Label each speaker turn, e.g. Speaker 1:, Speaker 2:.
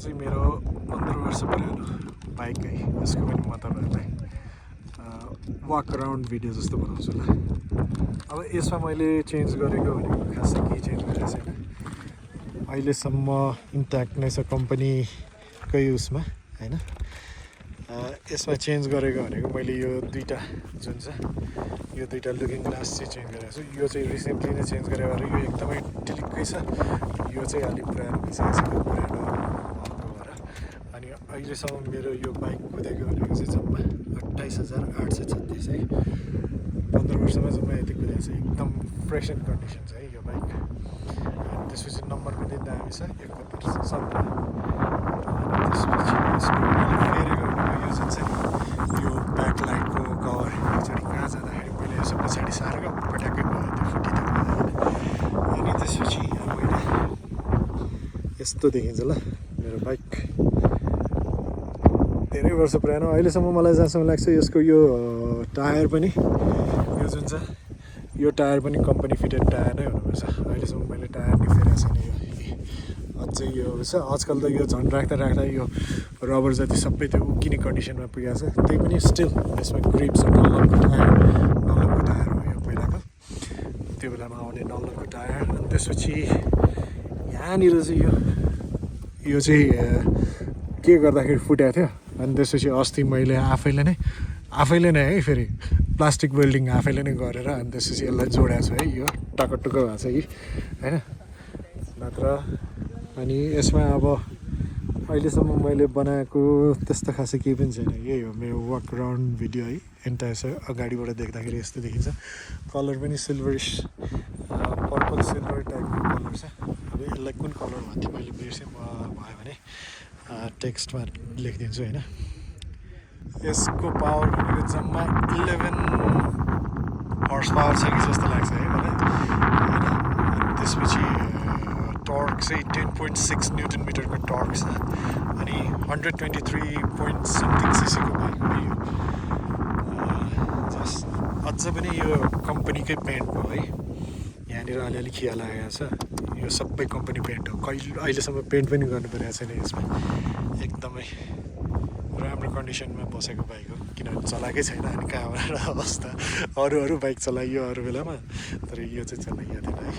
Speaker 1: चाहिँ मेरो 15 वर्ष पुरानो बाइक है। यसको पनि म तपाईँहरूलाई वाक अराउन्ड भिडियो जस्तो बनाउँछु ल। अब यसमा मैले चेन्ज गरेको भनेको खासै केही चेन्ज गरेको छैन। अहिलेसम्म इन्ट्याक्ट नै छ कम्पनीकै उसमा होइन। यसमा चेन्ज गरेको भनेको मैले यो दुईवटा जुन छ यो दुईवटा लुकिङ ग्लास चाहिँ चेन्ज गरेको छु। यो चाहिँ रिसेन्टली नै चेन्ज गरेको भएर यो एकदमै टिलिक्कै छ। यो चाहिँ अलिक पुरानो भइसकेको छ, पुरानो भएको भएर। अनि अहिलेसम्म मेरो यो बाइक कुदेको भनेको चाहिँ जम्मा 28,836 है। 15 वर्षमा जम्मा यति कुदेको छ। एकदम फ्रेस एन्ड कन्डिसन छ है यो बाइक। अनि त्यसपछि नम्बर पनि दामी छ 71 17। अनि त्यसपछि यसको मैले फेरेको भनेको यो जुन चाहिँ यो ब्याक लाइटको कभर एकचोटि कहाँ जाँदाखेरि मैले यसो पछाडि सारेको पट्याक्कै भयो, त्यो फुटिदिएको होइन। अनि त्यसपछि मैले यस्तो देखिन्छ ल मेरो बाइक। धेरै वर्ष पुरानो। अहिलेसम्म मलाई जहाँसम्म लाग्छ यसको यो टायर पनि यो जुन छ यो टायर पनि कम्पनी फिटेड टायर नै हुनुपर्छ। अहिलेसम्म मैले टायर नै फेरेको छैन। यो अझै यो छ आजकल त यो झन् राख्दा राख्दा यो रबर जति सबै त्यो उक्किने कन्डिसनमा पुगेको छ। त्यही पनि स्टिल यसमा ग्रिप छ। नलनको टायर हो यो पहिलाको, त्यो बेलामा आउने नलनको टायर। अनि त्यसपछि यहाँनिर चाहिँ यो चाहिँ के गर्दाखेरि फुटेको थियो। अनि त्यसपछि अस्ति मैले आफैले नै है फेरि प्लास्टिक वेल्डिङ आफैले नै गरेर अनि त्यसपछि यसलाई जोडेको छु है। यो टकटुक्क भएको छ कि होइन नत्र। अनि यसमा अब अहिलेसम्म मैले बनाएको त्यस्तो खासै केही पनि छैन। यही हो मेरो वाक अराउन्ड भिडियो है। एन्टायर छ अगाडिबाट देख्दाखेरि यस्तो देखिन्छ। कलर पनि सिल्भरिस पर्पल सिल्भर टाइपको कलर छ। अब यसलाई कुन कलर भन्थ्यो मैले बिर्सेँ। भयो भने टेक्स्टमा लेखिदिन्छु होइन। यसको पावर भनेको जम्मा 11 हर्स पावर छ कि जस्तो लाग्छ है मलाई होइन। अनि त्यसपछि टर्क चाहिँ 10.6 न्युटन मिटरको टर्क छ। अनि 123 सीसीको बाइक हो यो। अझ पनि यो कम्पनीकै पेन्ट हो है। यहाँनिर अलिअलि खिया लागेको छ। यो सबै कम्पनी पेन्ट हो। अहिलेसम्म पेन्ट पनि गर्नु परेको छैन यसमा। एकदमै राम्रो कन्डिसनमा बसेको बाइक हो किनभने चलाएकै छैन। अनि कहाँबाट अवस्था अरू बाइक चलाइयो अरू बेलामा, तर यो चाहिँ चलाइएको थिएन है।